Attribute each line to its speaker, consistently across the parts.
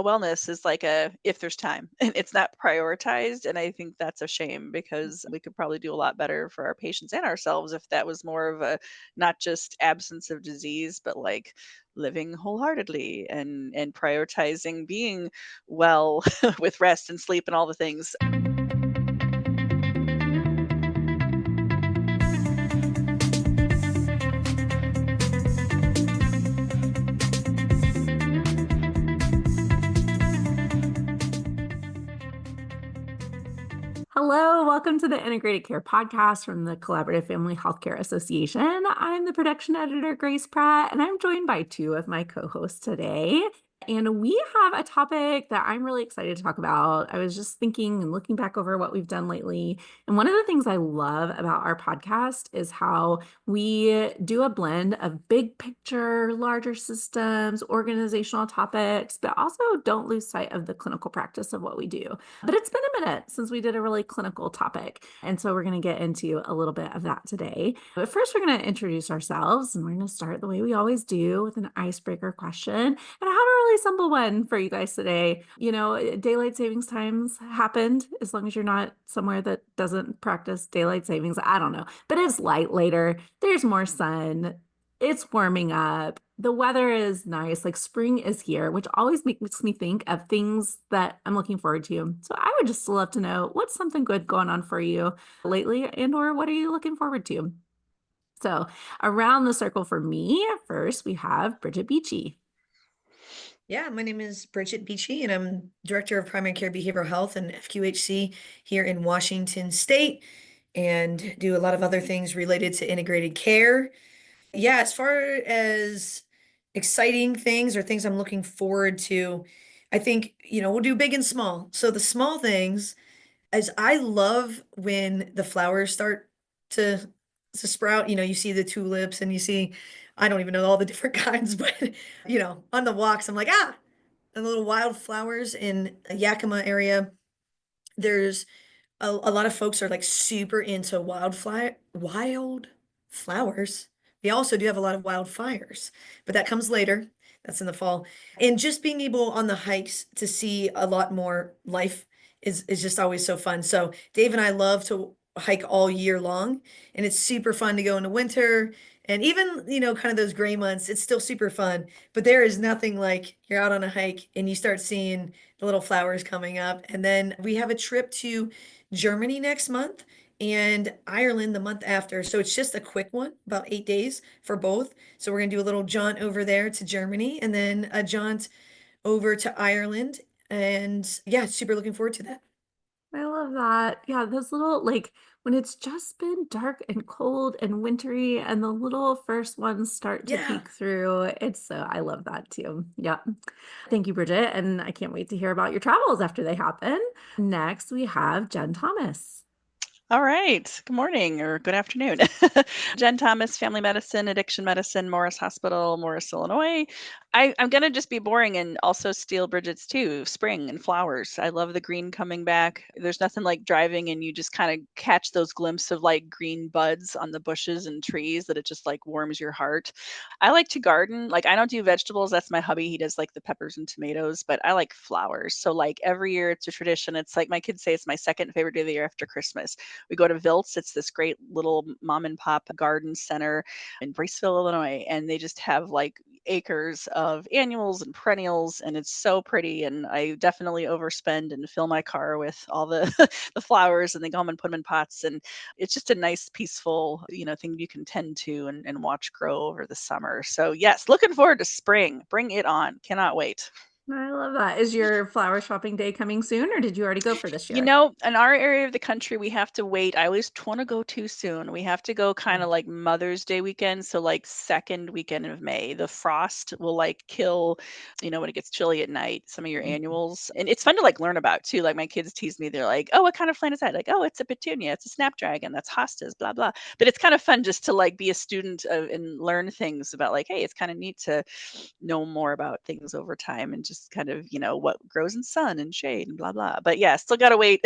Speaker 1: wellness is like a if there's time and it's not prioritized. And I think that's a shame because we could probably do a lot better for our patients and ourselves if that was more of a not just absence of disease, but like living wholeheartedly and prioritizing being well with rest and sleep and all the things.
Speaker 2: Hello, welcome to the Integrated Care Podcast from the Collaborative Family Healthcare Association. I'm the production editor, Grace Pratt, and I'm joined by two of my co-hosts today. And we have a topic that I'm really excited to talk about. I was just thinking and looking back over what we've done lately. And one of the things I love about our podcast is how we do a blend of big picture, larger systems, organizational topics, but also don't lose sight of the clinical practice of what we do. But it's been a minute since we did a really clinical topic. And so we're going to get into a little bit of that today. But first, we're going to introduce ourselves, and we're going to start the way we always do with an icebreaker question. And I have a really simple one for you guys today. You know, daylight savings times happened, as long as you're not somewhere that doesn't practice daylight savings. I don't know, but it's light later. There's more sun. It's warming up. The weather is nice, like spring is here, which always makes me think of things that I'm looking forward to. So I would just love to know what's something good going on for you lately, and or what are you looking forward to? So around the circle for me, first we have Bridget Beachy.
Speaker 3: Yeah, my name is Bridget Beachy, and I'm Director of Primary Care Behavioral Health and FQHC here in Washington State, and do a lot of other things related to integrated care. Yeah, as far as exciting things or things I'm looking forward to, I think, we'll do big and small. So the small things, as I love when the flowers start to sprout. You see the tulips and you see, I don't even know all the different kinds, but on the walks, I'm like, the little wildflowers in Yakima area. There's a lot of folks are like super into wild flowers. We also do have a lot of wildfires, but that comes later. That's in the fall. And just being able on the hikes to see a lot more life is just always so fun. So Dave and I love to hike all year long, and it's super fun to go in the winter. And even, kind of those gray months, it's still super fun. But there is nothing like you're out on a hike and you start seeing the little flowers coming up. And then we have a trip to Germany next month and Ireland the month after. So it's just a quick one, about 8 days for both. So we're going to do a little jaunt over there to Germany and then a jaunt over to Ireland. And yeah, super looking forward to that.
Speaker 2: I love that. Yeah, those little, like, when it's just been dark and cold and wintry and the little first ones start to
Speaker 3: Yeah.
Speaker 2: peek through. I love that too. Yeah. Thank you, Bridget. And I can't wait to hear about your travels after they happen. Next, we have Jen Thomas.
Speaker 1: All right. Good morning or good afternoon. Jen Thomas, Family Medicine, Addiction Medicine, Morris Hospital, Morris, Illinois. I'm going to just be boring and also steal Bridget's too. Spring and flowers. I love the green coming back. There's nothing like driving and you just kind of catch those glimpses of like green buds on the bushes and trees that it just like warms your heart. I like to garden. Like I don't do vegetables. That's my hubby. He does like the peppers and tomatoes, but I like flowers. So like every year it's a tradition. It's like my kids say it's my second favorite day of the year after Christmas. We go to Vilt's. It's this great little mom and pop garden center in Braceville, Illinois, and they just have like acres of annuals and perennials, and it's so pretty. And I definitely overspend and fill my car with all the the flowers, and they go home and put them in pots. And it's just a nice, peaceful, thing you can tend to and watch grow over the summer. So yes, looking forward to spring. Bring it on. Cannot wait.
Speaker 2: I love that. Is your flower shopping day coming soon, or did you already go for this year?
Speaker 1: In our area of the country, we have to wait. I always want to go too soon. We have to go kind of like Mother's Day weekend. So, like, second weekend of May. The frost will like kill, when it gets chilly at night, some of your
Speaker 3: Mhm.
Speaker 1: annuals. And it's fun to like learn about too. Like, my kids tease me. They're like, oh, what kind of plant is that? Like, oh, it's a petunia. It's a snapdragon. That's hostas, blah, blah. But it's kind of fun just to like be a student of, and learn things about like, hey, it's kind of neat to know more about things over time and is kind of, what grows in sun and shade and blah, blah. But yeah, still got to wait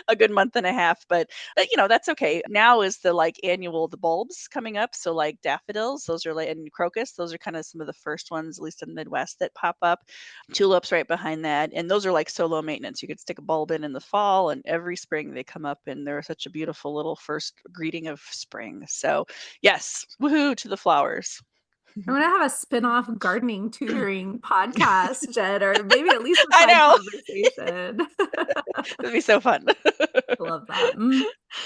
Speaker 1: a good month and a half. But that's okay. Now is the the bulbs coming up. So like daffodils, those are and crocus, those are kind of some of the first ones, at least in the Midwest, that pop up. Tulips right behind that. And those are like so low maintenance. You could stick a bulb in the fall, and every spring they come up, and they're such a beautiful little first greeting of spring. So yes, woohoo to the flowers.
Speaker 2: I'm gonna have a spin-off gardening tutoring podcast, Jen, or maybe at least a
Speaker 1: I
Speaker 2: side
Speaker 1: know.
Speaker 2: conversation.
Speaker 1: It'd be so fun.
Speaker 2: Love that.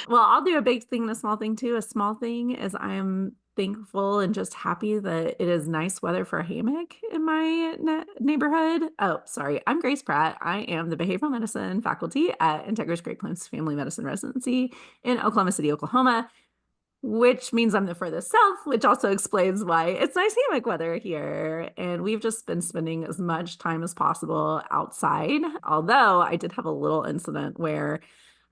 Speaker 2: Well, I'll do a big thing and a small thing too. A small thing is I am thankful and just happy that it is nice weather for a hammock in my neighborhood. Oh, sorry. I'm Grace Pratt. I am the behavioral medicine faculty at Integris Great Plains Family Medicine Residency in Oklahoma City, Oklahoma, which means I'm the furthest south, which also explains why it's nice hammock weather here. And we've just been spending as much time as possible outside. Although I did have a little incident where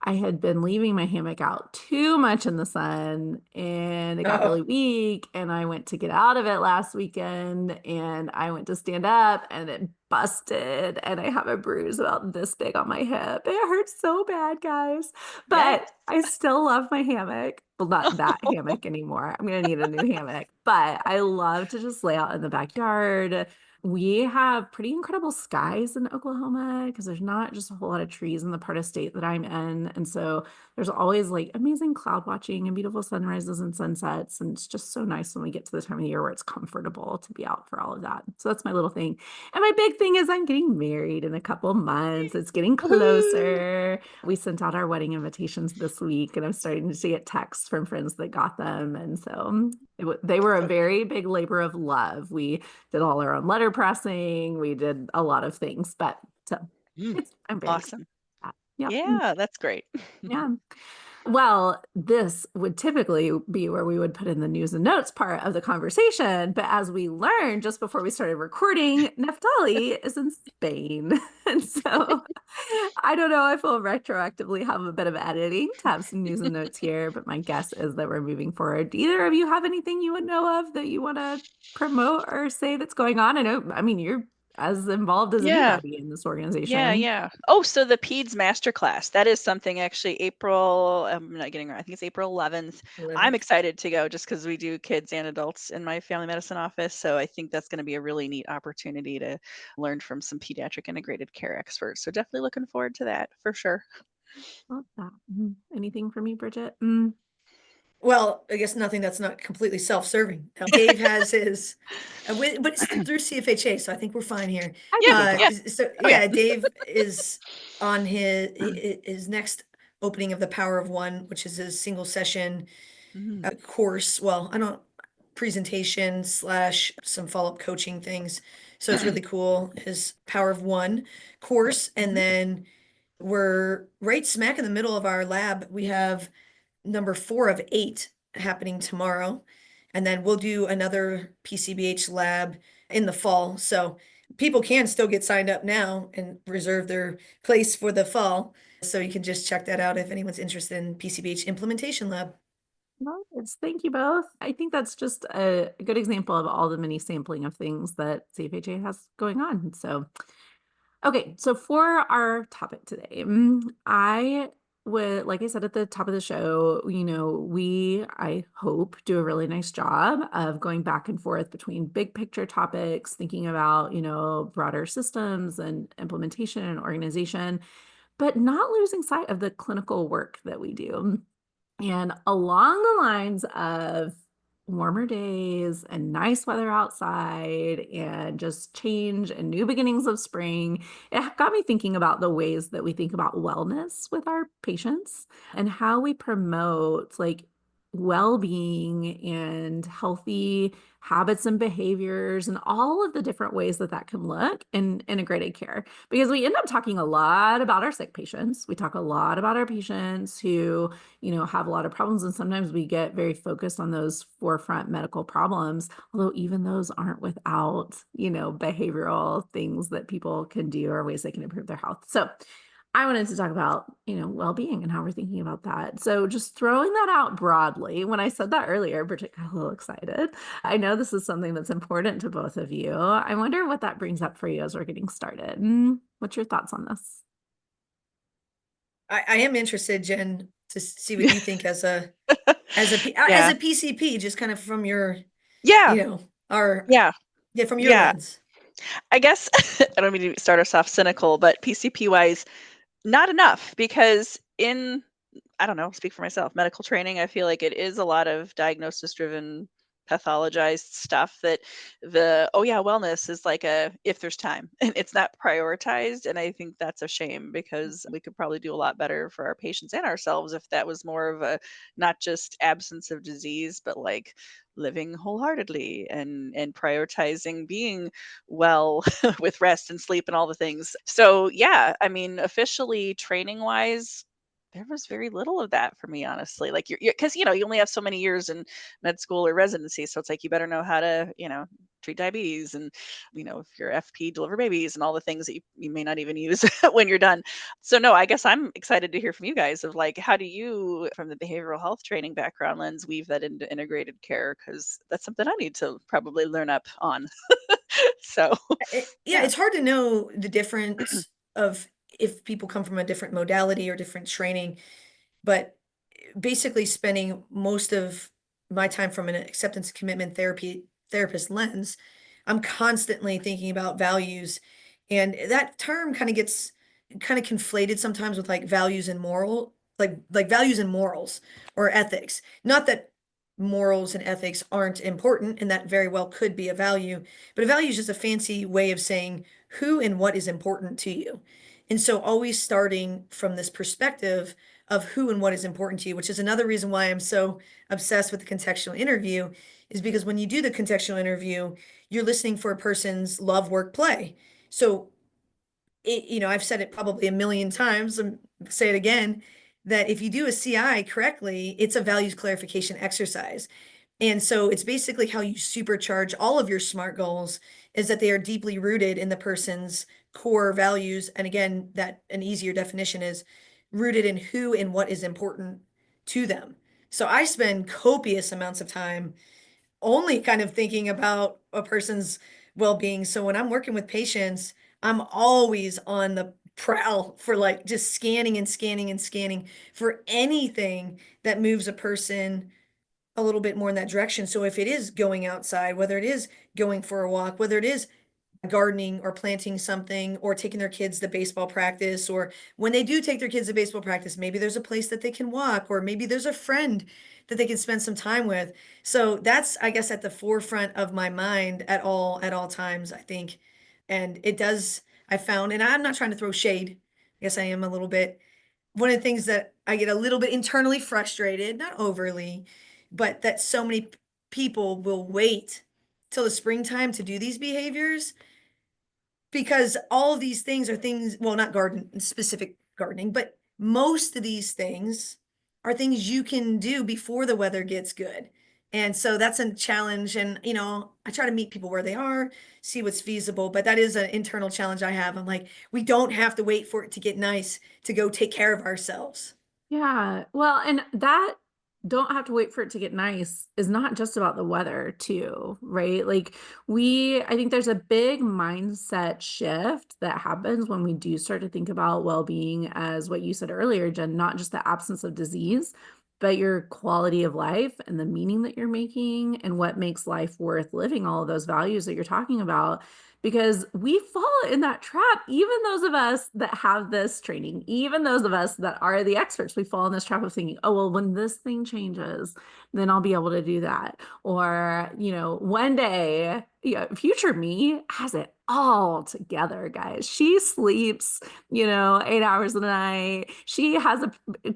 Speaker 2: I had been leaving my hammock out too much in the sun and it got really
Speaker 3: Oh,
Speaker 2: weak. And I went to get out of it last weekend and I went to stand up and it busted. And I have a bruise about this big on my hip. It hurts so bad, guys. But
Speaker 1: Yes.
Speaker 2: I still love my hammock. Well, not that hammock anymore. I'm going to need a new hammock. But I love to just lay out in the backyard. We have pretty incredible skies in Oklahoma because there's not just a whole lot of trees in the part of state that I'm in. And so there's always like amazing cloud watching and beautiful sunrises and sunsets. And it's just so nice when we get to the time of year where it's comfortable to be out for all of that. So that's my little thing. And my big thing is I'm getting married in a couple months. It's getting
Speaker 1: Woohoo.
Speaker 2: closer. We sent out our wedding invitations this week and I'm starting to get texts from friends that got them. And so they were a
Speaker 1: So cute.
Speaker 2: very big labor of love. We did all our own letter pressing. We did a lot of things, but so
Speaker 1: Mm,
Speaker 2: I'm very excited
Speaker 1: awesome.
Speaker 2: about that. Yep.
Speaker 1: Yeah, that's great.
Speaker 2: Yeah. Well, this would typically be where we would put in the news and notes part of the conversation. But as we learned just before we started recording, Neftali is in Spain. And so I don't know if we'll retroactively have a bit of editing to have some news and notes here, but my guess is that we're moving forward. Do either of you have anything you would know of that you want to promote or say that's going on? I mean, you're as involved as
Speaker 1: Yeah.
Speaker 2: anybody in this
Speaker 1: Yeah,
Speaker 2: organization.
Speaker 1: yeah. Oh, so the PEDS masterclass. That is something actually April, I'm not getting it right. I think it's April 11th. I'm
Speaker 3: 11th.
Speaker 1: excited to go just because we do kids and adults in my family medicine office. So I think that's going to be a really neat opportunity to learn from some pediatric integrated care experts. So definitely looking forward to that for sure.
Speaker 2: Love that. Anything for me, Bridget?
Speaker 3: Well, I guess nothing that's not completely self-serving. Dave has his, but it's through CFHA, so I think we're fine here.
Speaker 2: I
Speaker 1: Yeah,
Speaker 2: think it's
Speaker 1: yeah.
Speaker 3: So
Speaker 1: Oh, yeah.
Speaker 3: yeah, Dave is on his next opening of the Power of One, which is a single session
Speaker 1: Mhm.
Speaker 3: course. Well, I don't presentation slash some follow-up coaching things. So it's really cool. His Power of One course, and
Speaker 1: Mhm.
Speaker 3: then we're right smack in the middle of our lab. We have number 4 of 8 happening tomorrow. And then we'll do another PCBH lab in the fall. So people can still get signed up now and reserve their place for the fall. So you can just check that out if anyone's interested in PCBH implementation lab.
Speaker 2: Nice. Thank you both. I think that's just a good example of all the mini sampling of things that CFHA has going on. So, okay, so for our topic today, I would, like I said at the top of the show, I hope, do a really nice job of going back and forth between big picture topics, thinking about, broader systems and implementation and organization, but not losing sight of the clinical work that we do. And along the lines of warmer days and nice weather outside and just change and new beginnings of spring, it got me thinking about the ways that we think about wellness with our patients and how we promote like well-being and healthy habits and behaviors and all of the different ways that that can look in integrated care, because we end up talking a lot about our sick patients. We talk a lot about our patients who have a lot of problems. And sometimes we get very focused on those forefront medical problems, although even those aren't without, behavioral things that people can do or ways they can improve their health. So I wanted to talk about, well-being and how we're thinking about that. So just throwing that out broadly, when I said that earlier, Bridget got a little excited. I know this is something that's important to both of you. I wonder what that brings up for you as we're getting started. What's your thoughts on this?
Speaker 3: I am interested, Jen, to see what you think as
Speaker 1: Yeah.
Speaker 3: a PCP, just kind of from your,
Speaker 1: Yeah.
Speaker 3: you know, our
Speaker 1: Yeah.
Speaker 3: yeah, from your
Speaker 1: Yeah.
Speaker 3: lens.
Speaker 1: I guess I don't mean to start us off cynical, but PCP wise, not enough because in I don't know, speak for myself, medical training, I feel like it is a lot of diagnosis driven pathologized stuff that oh yeah, wellness is like a if there's time and it's not prioritized. And I think that's a shame because we could probably do a lot better for our patients and ourselves if that was more of a not just absence of disease, but like living wholeheartedly and prioritizing being well with rest and sleep and all the things. So yeah, I mean, officially training wise, there was very little of that for me, honestly. Like you're because you only have so many years in med school or residency, so it's like you better know how to treat diabetes and if you're FP deliver babies and all the things that you may not even use when you're done. So no, I guess I'm excited to hear from you guys of like how do you from the behavioral health training background lens weave that into integrated care because that's something I need to probably learn up on. So
Speaker 3: Yeah,
Speaker 1: yeah.
Speaker 3: it's hard to know the difference of if people come from a different modality or different training, but basically spending most of my time from an acceptance commitment therapist lens, I'm constantly thinking about values. And that term kind of gets kind of conflated sometimes with like values and moral, like values and morals or ethics. Not that morals and ethics aren't important, and that very well could be a value, but a value is just a fancy way of saying who and what is important to you. And so always starting from this perspective of who and what is important to you, which is another reason why I'm so obsessed with the contextual interview, is because when you do the contextual interview, you're listening for a person's love, work, play. So I've said it probably a million times, and say it again, that if you do a CI correctly, it's a values clarification exercise. And so it's basically how you supercharge all of your SMART goals is that they are deeply rooted in the person's core values. And again, that an easier definition is rooted in who and what is important to them. So I spend copious amounts of time only kind of thinking about a person's well-being. So when I'm working with patients, I'm always on the prowl for like just scanning and scanning and scanning for anything that moves a person a little bit more in that direction. So if it is going outside, whether it is going for a walk, whether it is gardening or planting something or taking their kids to baseball practice, or when they do take their kids to baseball practice, maybe there's a place that they can walk, or maybe there's a friend that they can spend some time with. So that's, I guess, at the forefront of my mind at all times, I think. And it does, I found, and I'm not trying to throw shade. I guess I am a little bit. One of the things that I get a little bit internally frustrated, not overly, but that so many people will wait till the springtime to do these behaviors because all of these things are things, well, not garden specific gardening, but most of these things are things you can do before the weather gets good. And so that's a challenge. And, I try to meet people where they are, see what's feasible, but that is an internal challenge I have. I'm like, we don't have to wait for it to get nice to go take care of ourselves.
Speaker 2: Yeah. Well, and that don't have to wait for it to get nice is not just about the weather too, right? Like I think there's a big mindset shift that happens when we do start to think about well-being as what you said earlier, Jen, not just the absence of disease, but your quality of life and the meaning that you're making and what makes life worth living, all of those values that you're talking about because we fall in that trap. Even those of us that have this training, even those of us that are the experts, we fall in this trap of thinking, oh, well, when this thing changes, then I'll be able to do that. Or, one day, future me has it all together, guys. She sleeps, 8 hours a night. She has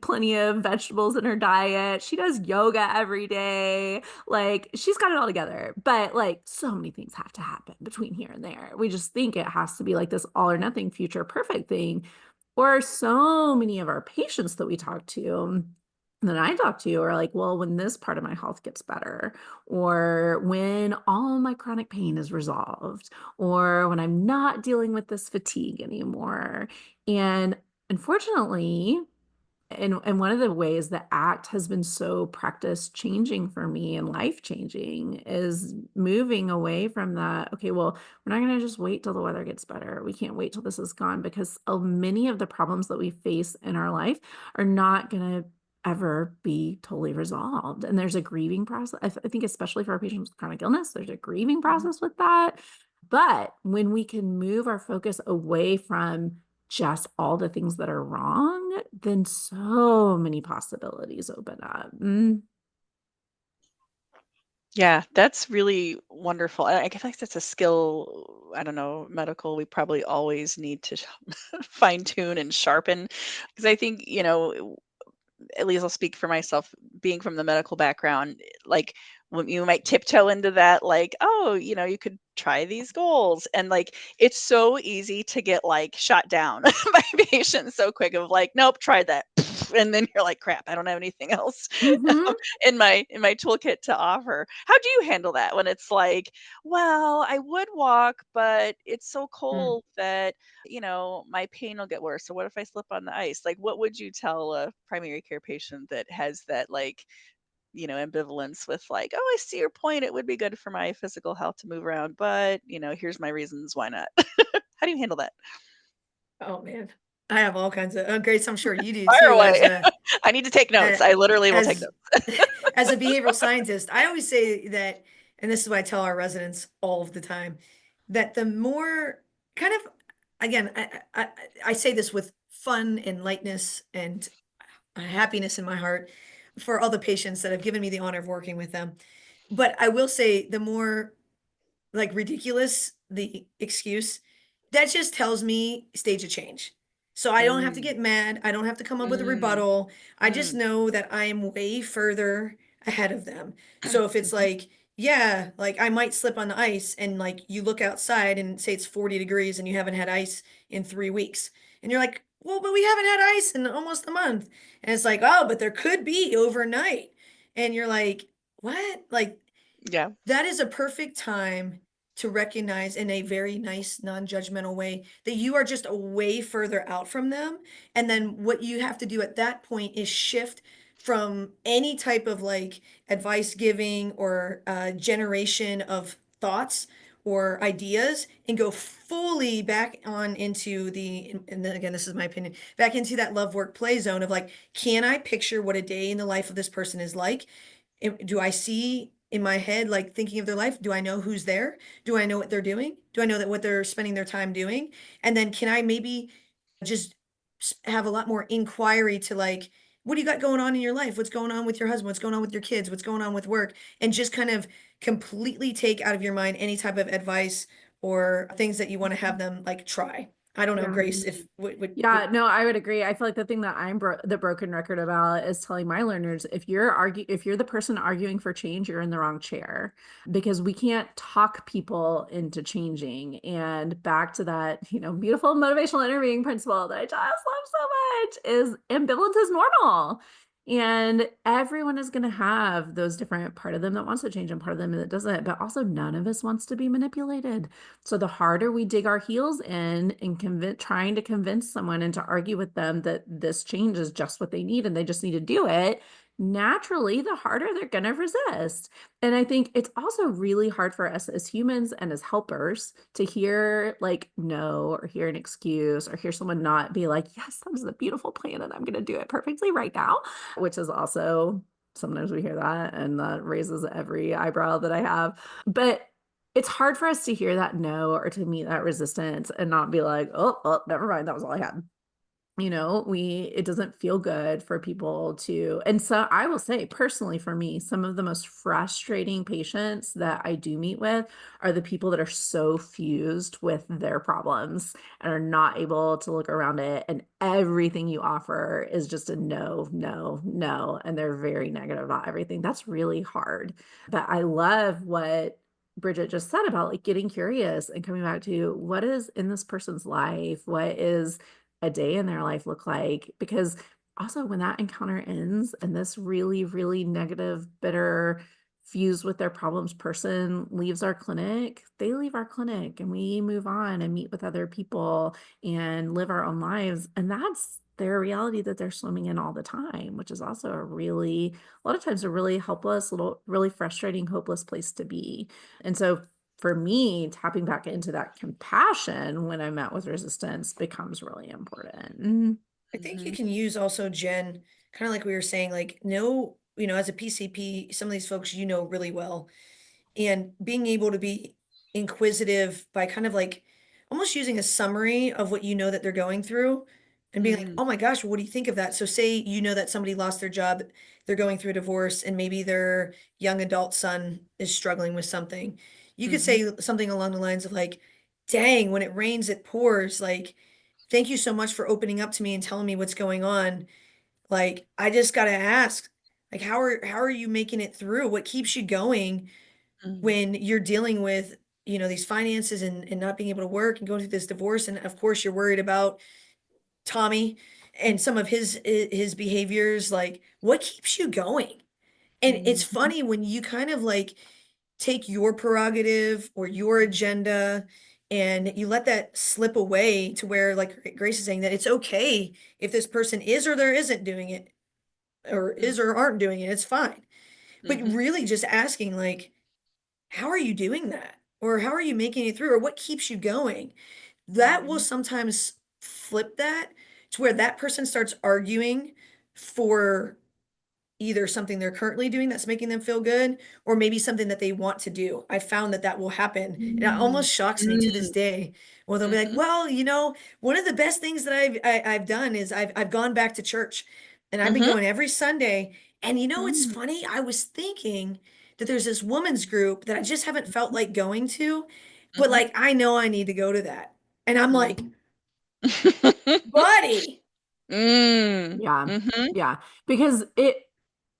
Speaker 2: plenty of vegetables in her diet. She does yoga every day. Like she's got it all together. But like so many things have to happen between here and there. We just think it has to be like this all or nothing future perfect thing. Or so many of our patients that we talk to that I talk to are like, well, when this part of my health gets better, or when all my chronic pain is resolved, or when I'm not dealing with this fatigue anymore. And Unfortunately, and one of the ways that ACT has been so practice changing for me and life changing is moving away from that. Okay, well, we're not going to just wait till the weather gets better. We can't wait till this is gone, because many of the problems that we face in our life are not going to ever be totally resolved. And there's a grieving process. I think, especially for our patients with chronic illness, there's a grieving
Speaker 3: Mhm.
Speaker 2: process with that. But when we can move our focus away from just all the things that are wrong, then so many possibilities open up.
Speaker 1: Yeah, that's really wonderful. I feel like that's a skill, I don't know, medical, we probably always need to fine tune and sharpen. Because I think, at least I'll speak for myself, being from the medical background, like when you might tiptoe into that, like, oh, you could try these goals. And like, it's so easy to get like shot down by patients so quick of like, nope, tried that. And then you're like, crap, I don't have anything else
Speaker 2: Mhm.
Speaker 1: in my toolkit to offer. How do you handle that when it's like, well, I would walk, but it's so
Speaker 3: Mm.
Speaker 1: cold that my pain will get worse. So what if I slip on the ice? Like, what would you tell a primary care patient that has that, like, ambivalence with like, oh, I see your point. It would be good for my physical health to move around, but, here's my reasons why not. How do you handle that?
Speaker 3: Oh man, I have all kinds of Grace. I'm sure you do
Speaker 1: Fire
Speaker 3: too.
Speaker 1: away. I need to take notes.
Speaker 3: A
Speaker 1: I literally will take
Speaker 3: as
Speaker 1: notes.
Speaker 3: as a behavioral scientist, I always say that, and this is what I tell our residents all of the time, that the more kind of, again, I say this with fun and lightness and happiness in my heart for all the patients that have given me the honor of working with them. But I will say the more like ridiculous the excuse, that just tells me stage of change. So I don't have to
Speaker 1: Mm,
Speaker 3: get mad. I don't have to come up with a
Speaker 1: mm,
Speaker 3: rebuttal. I just
Speaker 1: mm.
Speaker 3: know that I am way further ahead of them. So if it's
Speaker 1: Mhm.
Speaker 3: like, yeah, like I might slip on the ice and like you look outside and say it's 40 degrees and you haven't had ice in 3 weeks. And you're like, well, but we haven't had ice in almost a month. And it's like, oh, but there could be overnight. And you're like, what? Like
Speaker 1: Yeah.
Speaker 3: that is a perfect time to recognize in a very nice, non-judgmental way that you are just a way further out from them. And then what you have to do at that point is shift from any type of like advice giving or generation of thoughts or ideas and go fully back on into and then again, this is my opinion, back into that love work play zone of like, can I picture what a day in the life of this person is like? Do I see in my head, like thinking of their life? Do I know who's there? Do I know what they're doing? Do I know that what they're spending their time doing? And then can I maybe just have a lot more inquiry to like, what do you got going on in your life? What's going on with your husband? What's going on with your kids? What's going on with work? And just kind of completely take out of your mind any type of advice or things that you want to have them like try. I don't know,
Speaker 2: Yeah.
Speaker 3: Grace, if
Speaker 2: Yeah, no, I would agree. I feel like the thing that I'm the broken record about is telling my learners, if you're the person arguing for change, you're in the wrong chair, because we can't talk people into changing. And back to that, beautiful motivational interviewing principle that I just love so much is ambivalence is normal. And everyone is going to have those different part of them that wants to change and part of them that doesn't, but also none of us wants to be manipulated. So the harder we dig our heels in and trying to convince someone and to argue with them that this change is just what they need and they just need to do it, naturally, the harder they're going to resist. And I think it's also really hard for us as humans and as helpers to hear like no, or hear an excuse, or hear someone not be like, yes, that is a beautiful plan and I'm going to do it perfectly right now, which is also sometimes we hear that and that raises every eyebrow that I have. But it's hard for us to hear that no, or to meet that resistance and not be like, oh, never mind, that was all I had. It doesn't feel good for people to, and so I will say personally for me, some of the most frustrating patients that I do meet with are the people that are so fused with their problems and are not able to look around it. And everything you offer is just a no, no, no. And they're very negative about everything. That's really hard. But I love what Bridget just said about like getting curious and coming back to what is in this person's life, what is a day in their life look like? Because also when that encounter ends and this really, really negative, bitter fused with their problems person leaves our clinic, they leave our clinic and we move on and meet with other people and live our own lives. And that's their reality that they're swimming in all the time, which is also a lot of times a really helpless, really frustrating, hopeless place to be. And so for me, tapping back into that compassion when I'm met with resistance becomes really important.
Speaker 3: I think you
Speaker 1: Mhm.
Speaker 3: can use also, Jen, kind of like we were saying, like, no, as a PCP, some of these folks really well, and being able to be inquisitive by kind of like almost using a summary of what that they're going through and being like,
Speaker 1: Mm,
Speaker 3: oh my gosh, well, what do you think of that? So say that somebody lost their job, they're going through a divorce, and maybe their young adult son is struggling with something. You could
Speaker 1: mhm,
Speaker 3: say something along the lines of like, dang, when it rains, it pours. Like, thank you so much for opening up to me and telling me what's going on. Like, I just gotta ask, like, how are you making it through? What keeps you going
Speaker 1: mm,
Speaker 3: when you're dealing with, these finances and not being able to work and going through this divorce? And of course, you're worried about Tommy and some of his behaviors. Like, what keeps you going? And it's
Speaker 1: mhm,
Speaker 3: funny when you kind of like take your prerogative or your agenda and you let that slip away to where, like Grace is saying, that it's okay if this person is or there isn't doing it, or
Speaker 1: mm,
Speaker 3: is or aren't doing it, it's fine. But
Speaker 1: mhm,
Speaker 3: really just asking, like, how are you doing that? Or how are you making it through? Or what keeps you going? That will
Speaker 1: mhm,
Speaker 3: sometimes flip that to where that person starts arguing for either something they're currently doing that's making them feel good, or maybe something that they want to do. I found that that will happen. And it
Speaker 1: mm,
Speaker 3: almost shocks me to this
Speaker 1: mm,
Speaker 3: day. Well, they'll be like,
Speaker 1: mhm,
Speaker 3: well, one of the best things that I've done is I've gone back to church, and I've been
Speaker 1: mhm,
Speaker 3: going every Sunday. And it's
Speaker 1: mm,
Speaker 3: funny. I was thinking that there's this women's group that I just haven't felt like going to, but
Speaker 1: mhm,
Speaker 3: like, I know I need to go to that. And I'm
Speaker 1: mhm.
Speaker 3: like, buddy.
Speaker 1: Mm,
Speaker 2: Yeah.
Speaker 1: mhm,
Speaker 2: Yeah. Because it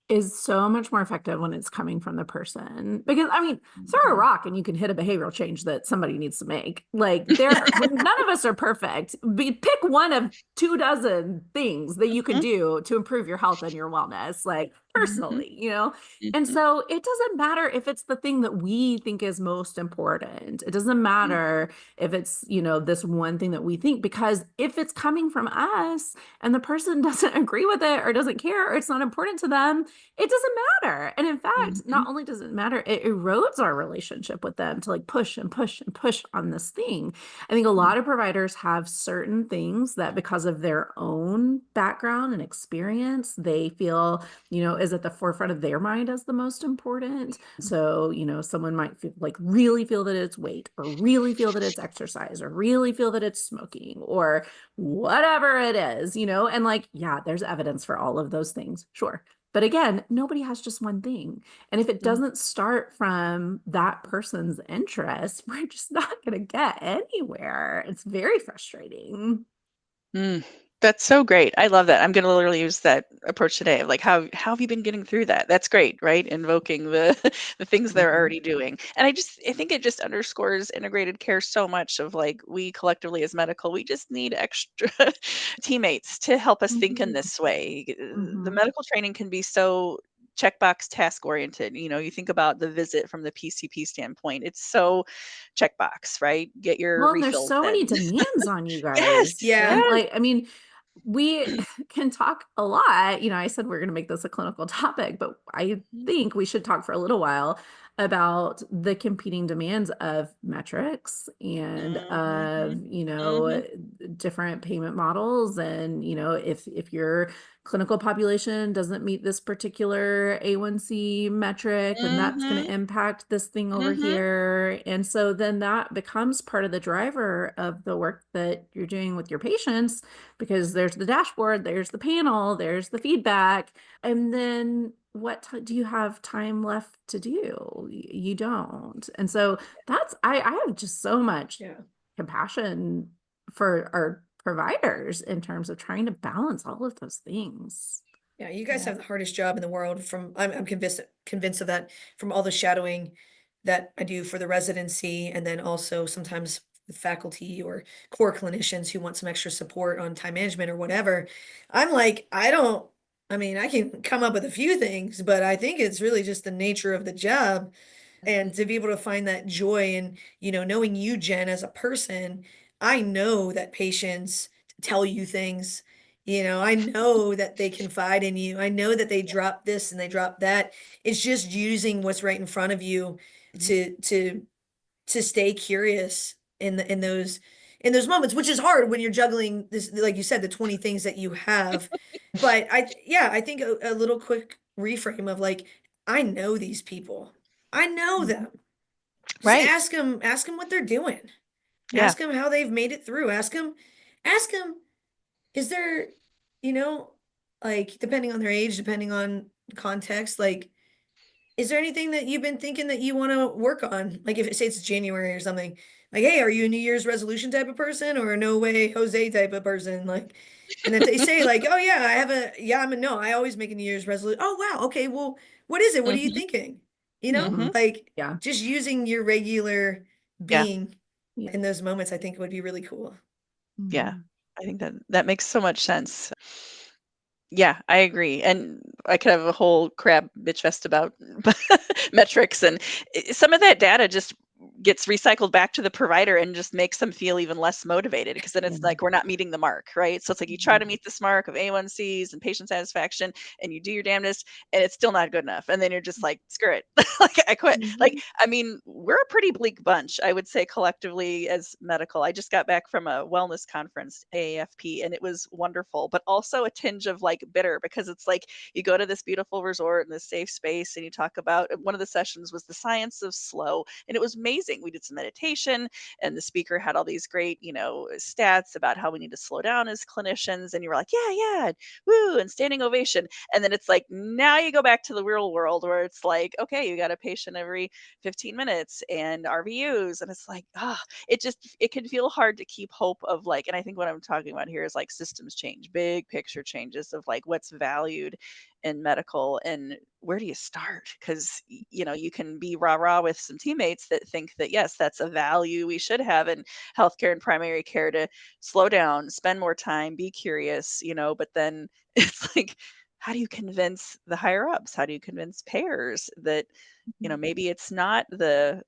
Speaker 2: is so much more effective when it's coming from the person. Because I mean, throw a
Speaker 1: mhm.
Speaker 2: rock and you can hit a behavioral change that somebody needs to make. Like none of us are perfect. Pick one of 24 things that you can
Speaker 1: Mhm,
Speaker 2: do to improve your health and your wellness, like
Speaker 1: mhm,
Speaker 2: personally, you know? And
Speaker 1: mhm,
Speaker 2: so it doesn't matter if it's the thing that we think is most important. It doesn't
Speaker 1: mhm,
Speaker 2: matter if it's, this one thing that we think, because if it's coming from us and the person doesn't agree with it or doesn't care or it's not important to them, it doesn't matter. And in fact,
Speaker 1: mhm,
Speaker 2: not only does it matter, it erodes our relationship with them to like push and push and push on this thing. I think a
Speaker 1: mhm,
Speaker 2: lot of providers have certain things that because of their own background and experience, they feel, is at the forefront of their mind as the most important. So, someone might feel like really feel that it's weight or really feel that it's exercise or really feel that it's smoking or whatever it is, and like, yeah, there's evidence for all of those things. Sure. But again, nobody has just one thing. And if it
Speaker 3: Mhm.
Speaker 2: doesn't start from that person's interest, we're just not going to get anywhere. It's very frustrating.
Speaker 1: mm. That's so great. I love that. I'm gonna literally use that approach today of like, how have you been getting through that? That's great, right? Invoking the the things they're
Speaker 2: Mhm.
Speaker 1: already doing. And I think it just underscores integrated care so much of like we collectively as medical, we just need extra teammates to help us think in
Speaker 2: Mhm.
Speaker 1: this way. The
Speaker 2: Mhm.
Speaker 1: medical training can be so checkbox task oriented. You think about the visit from the PCP standpoint. It's so checkbox, right? Get your
Speaker 2: Well, and there's
Speaker 1: refills
Speaker 2: so many
Speaker 1: in.
Speaker 2: demands on you guys.
Speaker 1: Yes,
Speaker 3: Yeah.
Speaker 2: And
Speaker 1: yes.
Speaker 2: like, I mean, we can talk a lot. I said we're going to make this a clinical topic, but I think we should talk for a little while about the competing demands of metrics and of,
Speaker 1: Mhm, mhm,
Speaker 2: different payment models. And, if your clinical population doesn't meet this particular A1C metric, then that's going to
Speaker 1: mhm,
Speaker 2: impact this thing over
Speaker 1: mhm,
Speaker 2: here. And so then that becomes part of the driver of the work that you're doing with your patients, because there's the dashboard, there's the panel, there's the feedback. And then do you have time left to do? You don't. And so I have just so much
Speaker 3: Yeah.
Speaker 2: compassion for our providers in terms of trying to balance all of those things.
Speaker 3: Yeah, you guys
Speaker 1: yeah,
Speaker 3: have the hardest job in the world. I'm convinced of that, from all the shadowing that I do for the residency, and then also sometimes with faculty or core clinicians who want some extra support on time management or whatever. I'm like, I mean, I can come up with a few things, but I think it's really just the nature of the job. And to be able to find that joy and, knowing you, Jen, as a person, I know that patients tell you things. I know that they confide in you. I know that they drop this and they drop that. It's just using what's right in front of you to stay curious in those moments, which is hard when you're juggling this, like you said, the 20 things that you have. But I think a little quick reframe of like, I know these people. I know them. Just
Speaker 1: Right.
Speaker 3: ask them what they're doing.
Speaker 1: Yeah.
Speaker 3: Ask them how they've made it through. Ask them, is there, you know, like depending on their age, depending on context, like, is there anything that you've been thinking that you want to work on? Like if it say it's January or something, like, hey, are you a New Year's resolution type of person or a no way Jose type of person? Like, and if they say like, oh yeah, no, I always make a New Year's resolution. Oh wow, okay, well, what is it? What are you
Speaker 1: Mhm.
Speaker 3: thinking?
Speaker 1: Mhm.
Speaker 3: Like
Speaker 2: Yeah.
Speaker 3: just using your regular
Speaker 1: Yeah.
Speaker 3: being
Speaker 2: Yeah.
Speaker 3: in those moments, I think would be really cool.
Speaker 1: Yeah.
Speaker 2: Mhm.
Speaker 1: I think that makes so much sense. Yeah, I agree, and I could have a whole crab bitch fest about metrics, and some of that data just gets recycled back to the provider and just makes them feel even less motivated because then
Speaker 2: Yeah.
Speaker 1: it's like we're not meeting the mark, right? So it's like you try
Speaker 2: Mhm.
Speaker 1: to meet this mark of A1Cs and patient satisfaction, and you do your damnedest, and it's still not good enough, and then you're just like, screw it, like I quit. Like
Speaker 2: Mhm.
Speaker 1: I mean, we're a pretty bleak bunch, I would say, collectively as medical. I just got back from a wellness conference, AAFP, and it was wonderful, but also a tinge of like bitter because it's like you go to this beautiful resort in this safe space and you talk about one of the sessions was the science of slow, and it was amazing. We did some meditation, and the speaker had all these great, stats about how we need to slow down as clinicians, and you were like, yeah, yeah, woo, and standing ovation. And then it's like now you go back to the real world where it's like, okay, you got a patient every 15 minutes and RVUs. And it's like, it can feel hard to keep hope of like, and I think what I'm talking about here is like systems change, big picture changes of like what's valued in medical and where do you start? Because, you can be rah rah with some teammates that think that, yes, that's a value we should have in healthcare and primary care to slow down, spend more time, be curious, but then it's like, how do you convince the higher ups? How do you convince payers that maybe it's not the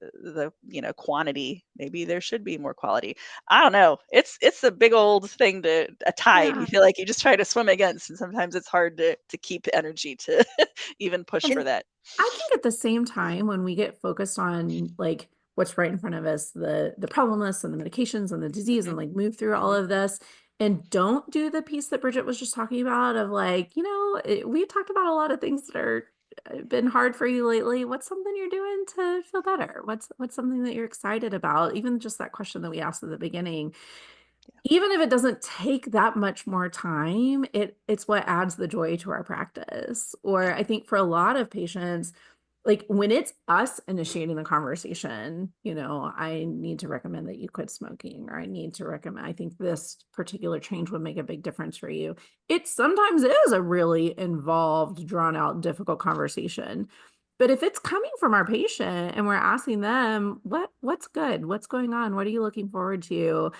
Speaker 1: quantity, maybe there should be more quality. I don't know, it's a big old thing, to a tide
Speaker 2: Yeah.
Speaker 1: you feel like you just try to swim against, and sometimes it's hard to keep energy to even push for
Speaker 3: And
Speaker 1: that.
Speaker 2: I think at the same time, when we get focused on like what's right in front of us, the problem list and the medications and the disease, and
Speaker 1: Mhm,
Speaker 2: like move through all
Speaker 1: mhm,
Speaker 2: of this, and don't do the piece that Bridget was just talking about of like, we talked about a lot of things that are been hard for you lately. What's something you're doing to feel better? What's something that you're excited about? Even just that question that we asked at the beginning, even if it doesn't take that much more time, it's what adds the joy to our practice. Or I think for a lot of patients, like when it's us initiating the conversation, I need to recommend that you quit smoking, or I need to recommend, I think this particular change would make a big difference for you. It sometimes is a really involved, drawn out, difficult conversation. But if it's coming from our patient and we're asking them, what's good? What's going on? What are you looking forward to?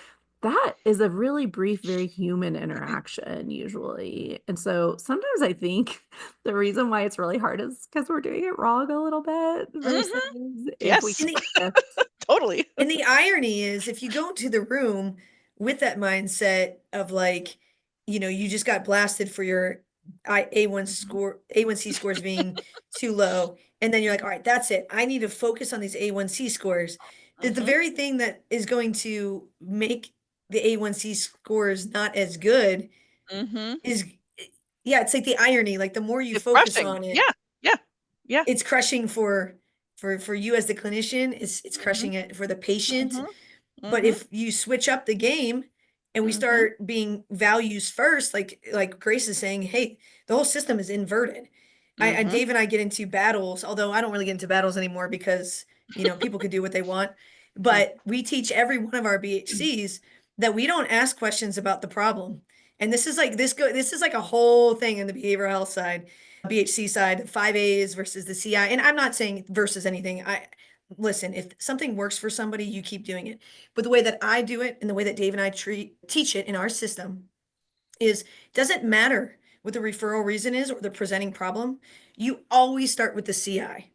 Speaker 2: That is a really brief, very human interaction usually. And so sometimes I think the reason why it's really hard is because we're doing it wrong a little bit versus
Speaker 1: mhm.
Speaker 2: if we
Speaker 1: Yes.
Speaker 2: can
Speaker 3: the
Speaker 2: shift.
Speaker 1: Totally.
Speaker 3: And the irony is, if you go into the room with that mindset of like, you just got blasted for your
Speaker 2: Mhm.
Speaker 3: A1C scores being too low, and then you're like, all right, that's it. I need to focus on these A1C scores. That the
Speaker 1: Mhm,
Speaker 3: very thing that is going to make the A1C scores not as good
Speaker 1: mhm.
Speaker 3: is, yeah, it's like the irony. Like the more you
Speaker 1: It's
Speaker 3: focus
Speaker 1: crushing.
Speaker 3: on it,
Speaker 1: Yeah, yeah, yeah.
Speaker 3: it's crushing for you as the clinician. It's
Speaker 1: Mhm,
Speaker 3: crushing it for the patient.
Speaker 1: mhm,
Speaker 3: But
Speaker 1: mhm,
Speaker 3: if you switch up the game and we
Speaker 1: mhm,
Speaker 3: start being values first, like Grace is saying, hey, the whole system is inverted.
Speaker 1: mhm,
Speaker 3: Dave and I get into battles, although I don't really get into battles anymore because people can do what they want.
Speaker 1: mm,
Speaker 3: But we teach every one of our BHCs that we don't ask questions about the problem. And this is like a whole thing in the behavioral health side, BHC side, the 5As versus the CI. And I'm not saying versus anything. I listen, if something works for somebody, you keep doing it. But the way that I do it and the way that Dave and I teach it in our system is doesn't matter what the referral reason is or the presenting problem, you always start with the CI.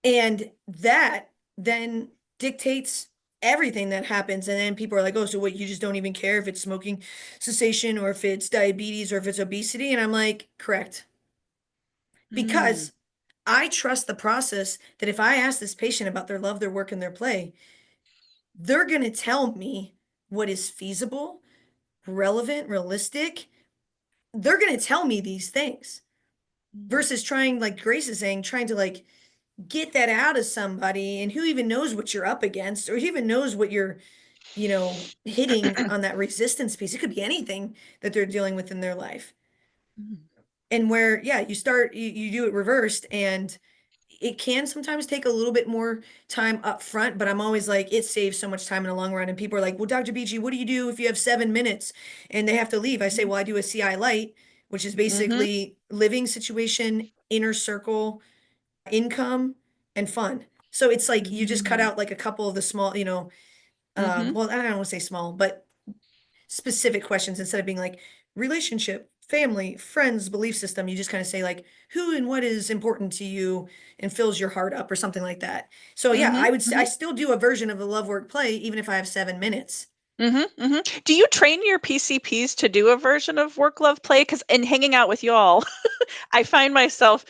Speaker 3: And that then dictates everything that happens. And then people are like, oh, so what, you just don't even care if it's smoking cessation or if it's diabetes or if it's obesity? And I'm like, correct. Because I trust the process that if I ask this patient about their love, their work, and their play, they're going to tell me what is feasible, relevant, realistic. They're going to tell me these things versus trying, like Grace is saying, trying to like get that out of somebody, and who even knows what you're up against, or who even knows what you're, hitting on that resistance piece. It could be anything that they're dealing with in their life. And where, yeah, you do it reversed, and it can sometimes take a little bit more time up front, but I'm always like, it saves so much time in the long run. And people are like, well, Dr. Beachy, what do you do if you have 7 minutes and they have to leave? I say, well, I do a CI light, which is basically living situation, inner circle, income, and fun. So it's like you just cut out like a couple of the small, well, I don't want to say small, but specific questions instead of being like relationship, family, friends, belief system. You just kind of say like who and what is important to you and fills your heart up or something like that. So yeah, I would say I still do a version of the love work play even if I have 7 minutes.
Speaker 1: Do you train your PCPs to do a version of work love play? Because in hanging out with y'all, I find myself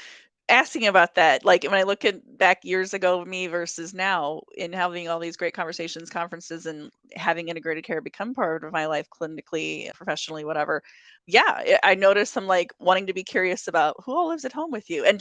Speaker 1: asking about that. Like when I look at back years ago of me versus now in having all these great conversations, conferences, and having integrated care become part of my life clinically, professionally, whatever. Yeah, I notice I'm like wanting to be curious about who all lives at home with you, and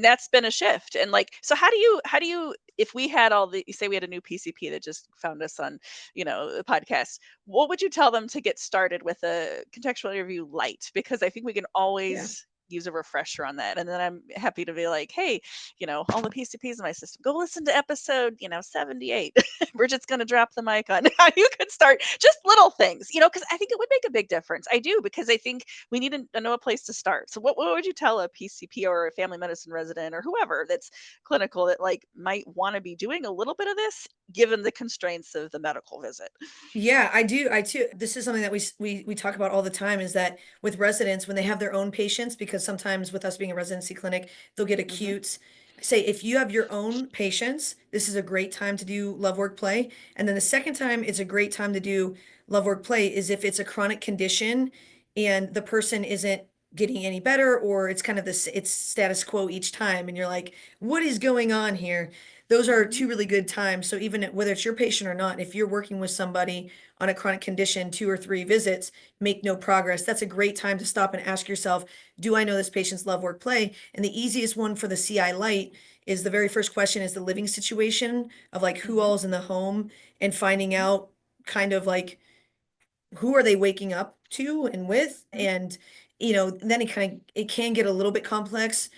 Speaker 1: that's been a shift. And like, so how do you, if we had say we had a new PCP that just found us on, a podcast, what would you tell them to get started with a contextual interview light? Because I think we can
Speaker 3: Yeah.
Speaker 1: always use a refresher on that. And then I'm happy to be like, hey, all the PCPs in my system, go listen to episode, 78. Bridget's going to drop the mic on how you could start just little things, because I think it would make a big difference. I do, because I think we need to know a place to start. So what would you tell a PCP or a family medicine resident or whoever that's clinical that like might want to be doing a little bit of this given the constraints of the medical visit?
Speaker 3: Yeah, I do. I too. This is something that we talk about all the time is that with residents, when they have their own patients, because sometimes with us being a residency clinic, they'll get acutes. I say if you have your own patients, this is a great time to do love work play. And then the second time it's a great time to do love work play is if it's a chronic condition and the person isn't getting any better, or it's kind of this it's status quo each time and you're like, what is going on here? Those are two really good times. So even whether it's your patient or not, if you're working with somebody on a chronic condition, 2 or 3 visits, make no progress, that's a great time to stop and ask yourself, do I know this patient's love work play? And the easiest one for the CI light is the very first question is the living situation of like who all is in the home and finding out kind of like who are they waking up to and with. And then it can get a little bit complex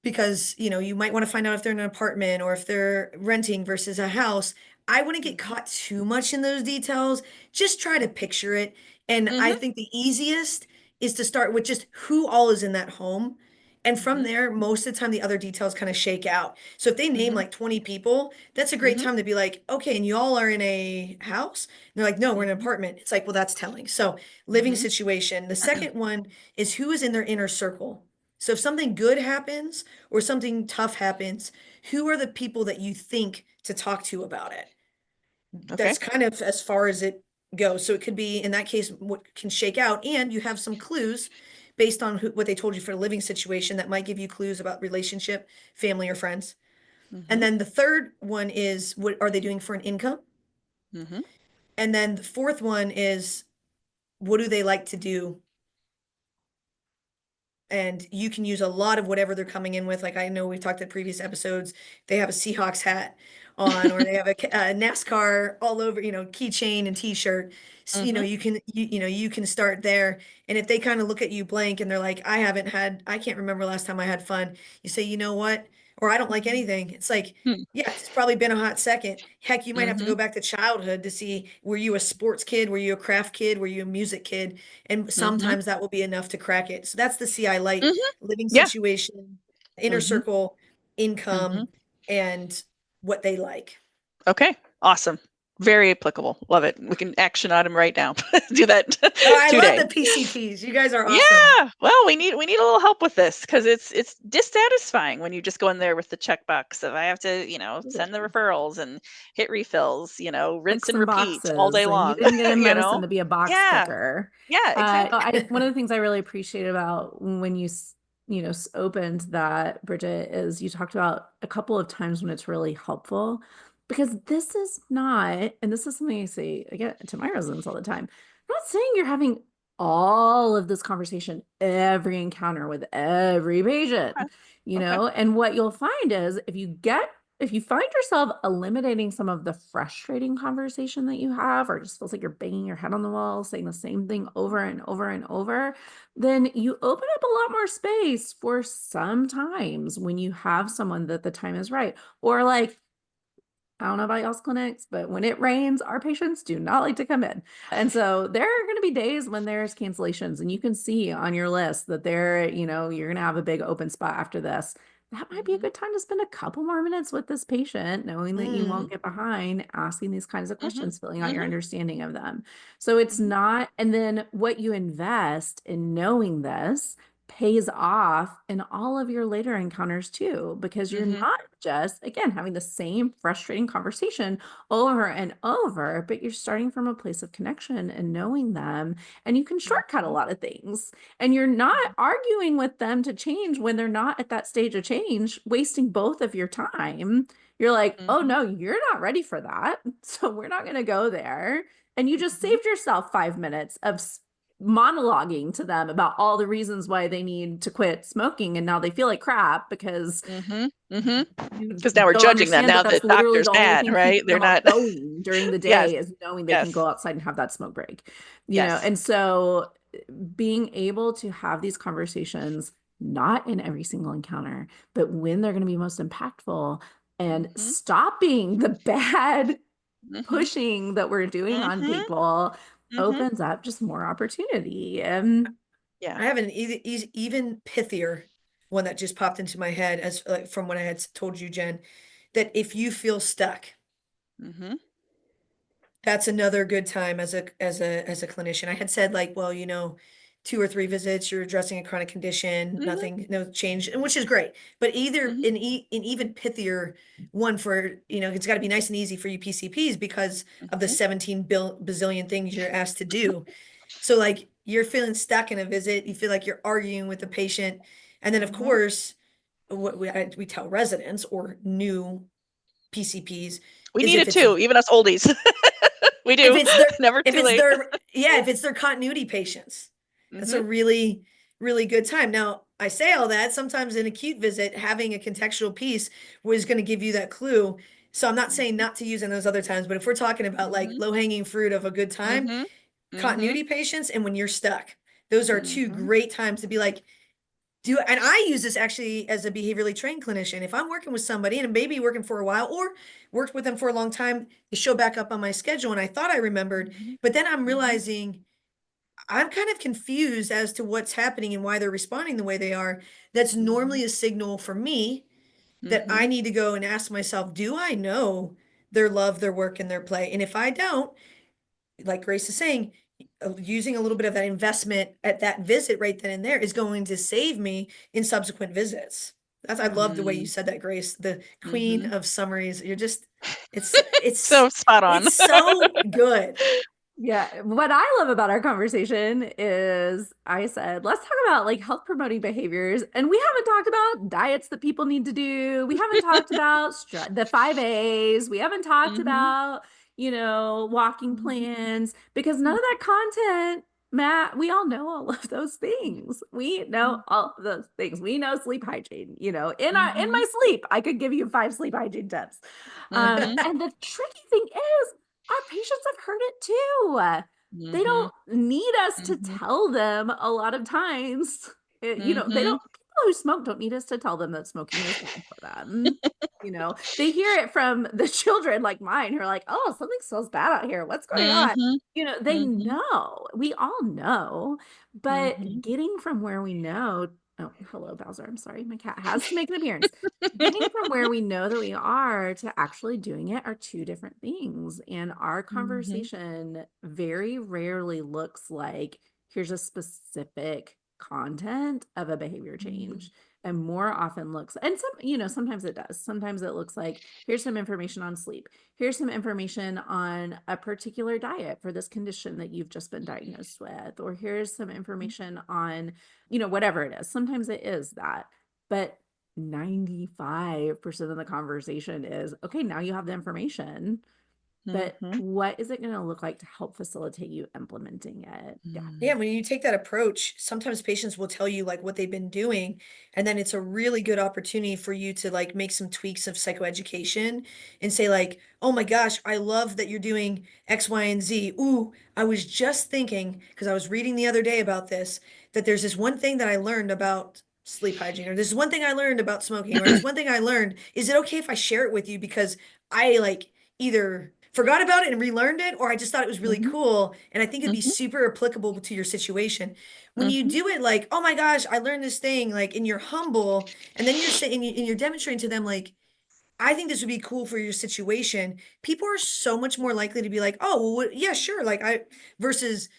Speaker 3: because you might want to find out if they're in an apartment or if they're renting versus a house. I wouldn't get caught too much in those details. Just try to picture it. And I think the easiest is to start with just who all is in that home. And from there, most of the time, the other details kind of shake out. So if they name like 20 people, that's a great time to be like, okay, and you all are in a house? And they're like, no, we're in an apartment. It's like, well, that's telling. So living situation. The second one is who is in their inner circle. So if something good happens or something tough happens, who are the people that you think to talk to about it?
Speaker 1: Okay.
Speaker 3: That's kind of as far as it goes. So it could be, in that case, what can shake out, and you have some clues based on what they told you for a living situation that might give you clues about relationship, family, or friends. And then the third one is, what are they doing for an income? And then the fourth one is, what do they like to do? And you can use a lot of whatever they're coming in with. Like I know we've talked in previous episodes, they have a Seahawks hat on, or they have a NASCAR all over, keychain and t-shirt. So, you can start there. And if they kind of look at you blank and they're like, I can't remember last time I had fun. You say, you know what? Or I don't like anything. It's like, yeah, it's probably been a hot second. Heck, you might have to go back to childhood to see, were you a sports kid? Were you a craft kid? Were you a music kid? And sometimes that will be enough to crack it. So that's the CI light: living
Speaker 1: Yeah.
Speaker 3: situation, inner circle, income, and what they like.
Speaker 1: Okay. Awesome. Very applicable. Love it. We can action item right now. Do that
Speaker 3: Oh, I love
Speaker 1: today.
Speaker 3: the PCPs. You guys are awesome.
Speaker 1: Yeah. Well, we need a little help with this because it's dissatisfying when you just go in there with the checkbox of I have to, send the referrals and hit refills,
Speaker 2: Tick
Speaker 1: rinse and
Speaker 2: some
Speaker 1: repeat all day
Speaker 2: boxes, and you
Speaker 1: long,
Speaker 2: didn't get in
Speaker 1: you
Speaker 2: medicine
Speaker 1: know?
Speaker 2: to be a box
Speaker 1: Yeah.
Speaker 2: ticker.
Speaker 1: Yeah, exactly.
Speaker 2: One of the things I really appreciate about when opened that, Bridget, is you talked about a couple of times when it's really helpful, because this is not, and this is something I say again to my residents all the time. I'm not saying you're having all of this conversation every encounter with every patient,
Speaker 1: Okay. Okay.
Speaker 2: and what you'll find is if you find yourself eliminating some of the frustrating conversation that you have, or just feels like you're banging your head on the wall, saying the same thing over and over and over, then you open up a lot more space for sometimes when you have someone that the time is right. Or like, I don't know about y'all's clinics, but when it rains, our patients do not like to come in. And so there are going to be days when there's cancellations, and you can see on your list that you're going to have a big open spot after this. That might be a
Speaker 1: Mhm.
Speaker 2: good time to spend a couple more minutes with this patient, knowing that you won't
Speaker 3: Mm,
Speaker 2: get behind asking these kinds of
Speaker 1: Mhm.
Speaker 2: questions, filling out your
Speaker 1: Mhm.
Speaker 2: understanding of them. So it's
Speaker 1: Mhm.
Speaker 2: not, and then what you invest in knowing this pays off in all of your later encounters too, because you're
Speaker 1: Mhm.
Speaker 2: not just, again, having the same frustrating conversation over and over, but you're starting from a place of connection and knowing them, and you can shortcut a
Speaker 1: Mhm.
Speaker 2: lot of things. And you're not
Speaker 1: Mhm.
Speaker 2: arguing with them to change when they're not at that stage of change, wasting both of your time. You're like, oh
Speaker 1: Mhm.
Speaker 2: no, you're not ready for that. So we're not going to go there. And you just
Speaker 1: Mhm.
Speaker 2: saved yourself 5 minutes of monologuing to them about all the reasons why they need to quit smoking, and now they feel like crap because
Speaker 1: Mhm. Mhm.
Speaker 2: you
Speaker 1: Because now we're
Speaker 2: don't
Speaker 1: judging them.
Speaker 2: understand that
Speaker 1: Now the
Speaker 2: that's literally
Speaker 1: doctor's
Speaker 2: the only
Speaker 1: mad,
Speaker 2: thing
Speaker 1: right?
Speaker 2: keeping
Speaker 1: They're
Speaker 2: them all
Speaker 1: not.
Speaker 2: going during the
Speaker 1: Yes.
Speaker 2: day, is knowing they can
Speaker 1: Yes.
Speaker 2: go outside and have that smoke break.
Speaker 1: Yes.
Speaker 2: And so being able to have these conversations, not in every single encounter, but when they're going to be most impactful, and
Speaker 1: Mhm.
Speaker 2: stopping the bad
Speaker 1: Mhm.
Speaker 2: pushing that we're doing on
Speaker 1: Mhm.
Speaker 2: people,
Speaker 1: Mhm.
Speaker 2: opens up just more opportunity.
Speaker 1: Yeah.
Speaker 3: I have an even pithier one that just popped into my head as from what I had told you, Jen, that if you feel stuck,
Speaker 1: Mhm.
Speaker 3: that's another good time as a clinician. I had said like, well, 2 or 3 visits, you're addressing a chronic condition,
Speaker 1: Mhm.
Speaker 3: nothing, no change, and which is great. But either
Speaker 1: Mhm.
Speaker 3: an even pithier one for, it's got to be nice and easy for you PCPs because of the
Speaker 1: Mhm.
Speaker 3: 17 bazillion things you're asked to do. So like you're feeling stuck in a visit, you feel like you're arguing with the patient, and then of
Speaker 1: Mhm.
Speaker 3: course what we tell residents or new PCPs
Speaker 1: We
Speaker 3: is
Speaker 1: need it too, even us oldies. We
Speaker 3: if
Speaker 1: do.
Speaker 3: it's their
Speaker 1: Never
Speaker 3: if
Speaker 1: too
Speaker 3: it's
Speaker 1: late.
Speaker 3: their yeah, if it's their continuity patients. That's a
Speaker 1: Mhm.
Speaker 3: really, really good time. Now, I say all that, sometimes in acute visit, having a contextual piece was going to give you that clue. So I'm not saying
Speaker 1: Mhm.
Speaker 3: not to use in those other times, but if we're talking about like
Speaker 1: Mhm.
Speaker 3: low-hanging fruit of a good time,
Speaker 1: Mhm. Mhm.
Speaker 3: continuity patients and when you're stuck, those are two
Speaker 1: Mhm.
Speaker 3: great times to be like, and I use this actually as a behaviorally trained clinician. If I'm working with somebody and maybe working for a while or worked with them for a long time, they show back up on my schedule and I thought I remembered,
Speaker 1: Mhm.
Speaker 3: but then I'm
Speaker 1: Mhm.
Speaker 3: realizing I'm kind of confused as to what's happening and why they're responding the way they are. That's
Speaker 1: Mhm.
Speaker 3: normally a signal for me that I
Speaker 1: Mhm.
Speaker 3: need to go and ask myself, do I know their love, their work, and their play? And if I don't, like Grace is saying, using a little bit of that investment at that visit right then and there is going to save me in subsequent visits. I
Speaker 2: Yeah.
Speaker 3: love the way you
Speaker 1: Mm.
Speaker 3: said that, Grace, the queen
Speaker 1: Mhm.
Speaker 3: of summaries. You're just, it's, it's,
Speaker 1: So spot on.
Speaker 3: it's so good.
Speaker 2: Yeah, what I love about our conversation is I said, let's talk about like health promoting behaviors. And we haven't talked about diets that people need to do. We haven't talked about the 5 A's. We haven't talked
Speaker 1: Mhm.
Speaker 2: about, walking
Speaker 1: Mhm.
Speaker 2: plans, because none of that content, Matt, we all know all of those things. We know
Speaker 1: Mhm.
Speaker 2: all of those things. We know sleep hygiene, in
Speaker 1: Mhm.
Speaker 2: my sleep, I could give you 5 sleep hygiene tips.
Speaker 1: Mhm.
Speaker 2: And the tricky thing is, our patients have heard it too. They
Speaker 1: Mhm.
Speaker 2: don't need us to
Speaker 1: Mhm.
Speaker 2: tell them a lot of times. They
Speaker 1: Mhm.
Speaker 2: don't, people who smoke don't need us to tell them that smoking is bad for them. They hear it from the children like mine who are like, oh, something smells bad out here. What's going on?
Speaker 1: Mhm.
Speaker 2: They
Speaker 1: Mhm.
Speaker 2: know, we all know, but
Speaker 1: Mhm.
Speaker 2: getting from where we know Oh, hello, Bowser. I'm sorry. My cat has to make an appearance. Getting from where we know that we are to actually doing it are two different things. And our
Speaker 1: Mhm.
Speaker 2: conversation very rarely looks like here's a specific content of a behavior change. And more often looks, and sometimes it does. Sometimes it looks like here's some information on sleep. Here's some information on a particular diet for this condition that you've just been diagnosed with. Or here's some information on whatever it is. Sometimes it is that, but 95% of the conversation is okay, now you have the information, but
Speaker 1: Mhm.
Speaker 2: what is it going to look like to help facilitate you implementing it? Yeah.
Speaker 3: Yeah,
Speaker 1: Mm.
Speaker 3: when you take that approach, sometimes patients will tell you like what they've been doing, and then it's a really good opportunity for you to like make some tweaks of psychoeducation and say like, "Oh my gosh, I love that you're doing X, Y, and Z. Ooh, I was just thinking because I was reading the other day about this that there's this one thing that I learned about sleep hygiene, or this is one thing I learned about smoking, or this one thing I learned. Is it okay if I share it with you because I like either forgot about it and relearned it, or I just thought it was really
Speaker 1: Mhm.
Speaker 3: cool. And I think it'd be
Speaker 1: Mhm.
Speaker 3: super applicable to your situation. When you
Speaker 1: Mhm.
Speaker 3: do it like, oh my gosh, I learned this thing, like, and you're humble, and then you're saying, and you're demonstrating to them, like, I think this would be cool for your situation. People are so much more likely to be like, oh, well, yeah, sure. Versus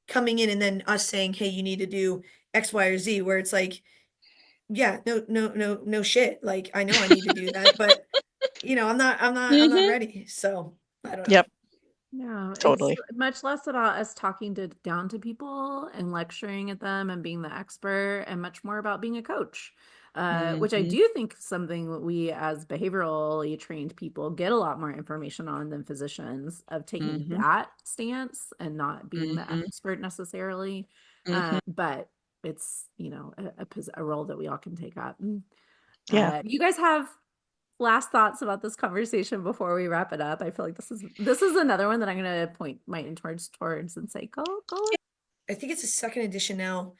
Speaker 3: coming in and then us saying, hey, you need to do X, Y, or Z, where it's like, yeah, no, no, no, no shit. Like, I know I need to do that, but I'm not
Speaker 1: Mhm.
Speaker 3: ready. So I don't know.
Speaker 1: Yep,
Speaker 2: No, it's
Speaker 1: totally.
Speaker 2: much less about us talking down to people and lecturing at them and being the expert, and much more about being a coach. Which I
Speaker 1: Mhm.
Speaker 2: do think is something that we as behaviorally trained people get a lot more information on than physicians, of taking
Speaker 1: Mhm.
Speaker 2: that stance and not being the
Speaker 1: Mhm.
Speaker 2: expert necessarily.
Speaker 1: Mhm.
Speaker 2: But it's, a role that we all can take up.
Speaker 1: Yeah.
Speaker 2: You guys have last thoughts about this conversation before we wrap it up? I feel like this is another one that I'm gonna point my interns towards and say, go.
Speaker 3: I think it's the second edition now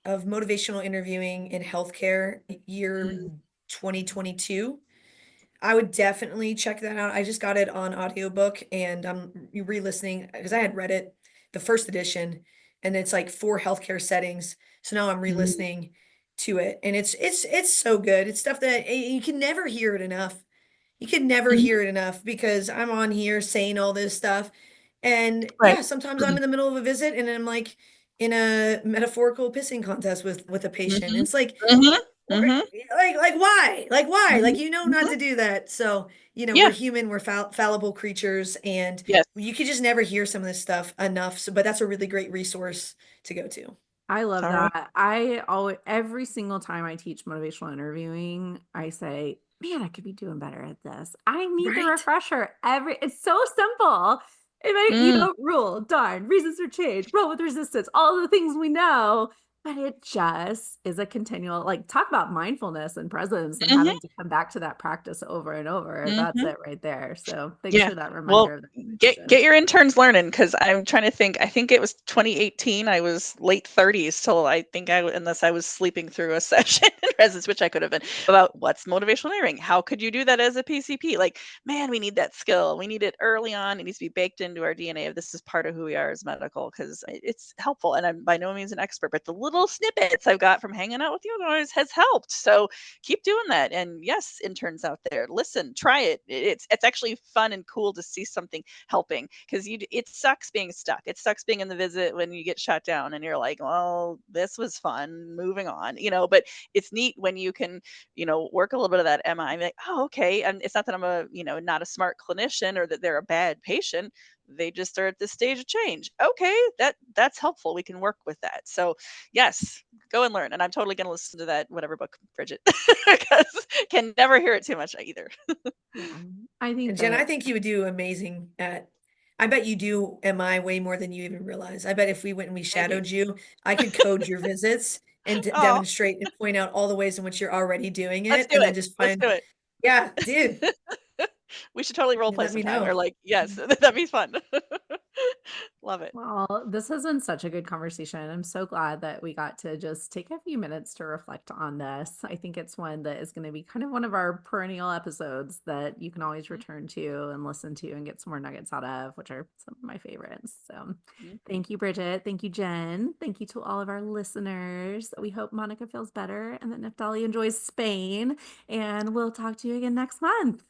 Speaker 3: of motivational interviewing in healthcare, year
Speaker 1: Mm.
Speaker 3: 2022. I would definitely check that out. I just got it on audiobook and I'm re-listening because I had read it, the first edition, and it's like 4 healthcare settings. So now I'm
Speaker 1: Mm.
Speaker 3: re-listening to it, and it's so good. It's stuff that you can never hear it enough. You can never
Speaker 1: Mhm.
Speaker 3: hear it enough because I'm on here saying all this stuff. And
Speaker 1: Right.
Speaker 3: yeah, sometimes I'm in the middle of a visit and I'm like in a metaphorical pissing contest with a patient. And
Speaker 1: Mhm.
Speaker 3: it's like,
Speaker 1: Mhm.
Speaker 3: or,
Speaker 1: Mhm.
Speaker 3: like why? Like why?
Speaker 1: Mhm.
Speaker 3: Like not
Speaker 1: Mhm.
Speaker 3: to do that. So, we're
Speaker 1: Yeah.
Speaker 3: human, we're fallible creatures, and
Speaker 1: Yes.
Speaker 3: you could just never hear some of this stuff enough. So, but that's a really great resource to go to.
Speaker 2: I love
Speaker 1: All right.
Speaker 2: that. I always, every single time I teach motivational interviewing, I say, man, I could be doing better at this. I need the
Speaker 3: Right?
Speaker 2: refresher. It's so simple.
Speaker 1: Mm.
Speaker 2: Rule, darn, reasons for change, roll with resistance, all the things we know. But it just is a continual, like, talk about mindfulness and presence and
Speaker 1: Mhm.
Speaker 2: having to come back to that practice over and over. That's
Speaker 1: Mhm.
Speaker 2: it right there. So thanks
Speaker 1: Yeah.
Speaker 2: for that
Speaker 1: Well,
Speaker 2: reminder of the
Speaker 1: get
Speaker 2: conversation.
Speaker 1: your interns learning because I'm trying to think. I think it was 2018. I was late 30s till I think unless I was sleeping through a session in residence, which I could have been, about what's motivational learning. How could you do that as a PCP? Like, man, we need that skill. We need it early on. It needs to be baked into our DNA of this is part of who we are as medical because it's helpful. And I'm by no means an expert, but the little snippets I've got from hanging out with you guys has helped. So keep doing that. And yes, interns out there, listen, try it. It's actually fun and cool to see something helping because it sucks being stuck. It sucks being in the visit when you get shut down and you're like, well, this was fun, moving on, but it's neat when you can, work a little bit of that MI, like, oh, okay. And it's not that I'm not a smart clinician or that they're a bad patient. They just are at this stage of change. Okay, that's helpful. We can work with that. So yes, go and learn. And I'm totally going to listen to that whatever book, Bridget, because can never hear it too much either.
Speaker 2: Yeah. I think
Speaker 3: And Jen, I
Speaker 2: that
Speaker 3: think you would do amazing at. I bet you do MI way more than you even realize. I bet if we went and we
Speaker 2: maybe.
Speaker 3: shadowed you, I could code your visits and
Speaker 1: Oh,
Speaker 3: demonstrate and point out all the ways in which you're already doing
Speaker 1: let's
Speaker 3: it,
Speaker 1: do
Speaker 3: and then
Speaker 1: it.
Speaker 3: just
Speaker 1: Let's do
Speaker 3: find,
Speaker 1: it.
Speaker 3: yeah, dude,
Speaker 1: We should totally role
Speaker 3: you
Speaker 1: play
Speaker 3: let me
Speaker 1: sometime or
Speaker 3: know.
Speaker 1: like, yes, that'd be fun. Love it.
Speaker 2: Well, this has been such a good conversation. I'm so glad that we got to just take a few minutes to reflect on this. I think it's one that is going to be kind of one of our perennial episodes that you can always
Speaker 1: Mhm,
Speaker 2: return to and listen to and get some more nuggets out of, which are some of my favorites. So
Speaker 1: mhm.
Speaker 2: thank you, Bridget. Thank you, Jen. Thank you to all of our listeners. We hope Monica feels better and that Neftali enjoys Spain. And we'll talk to you again next month.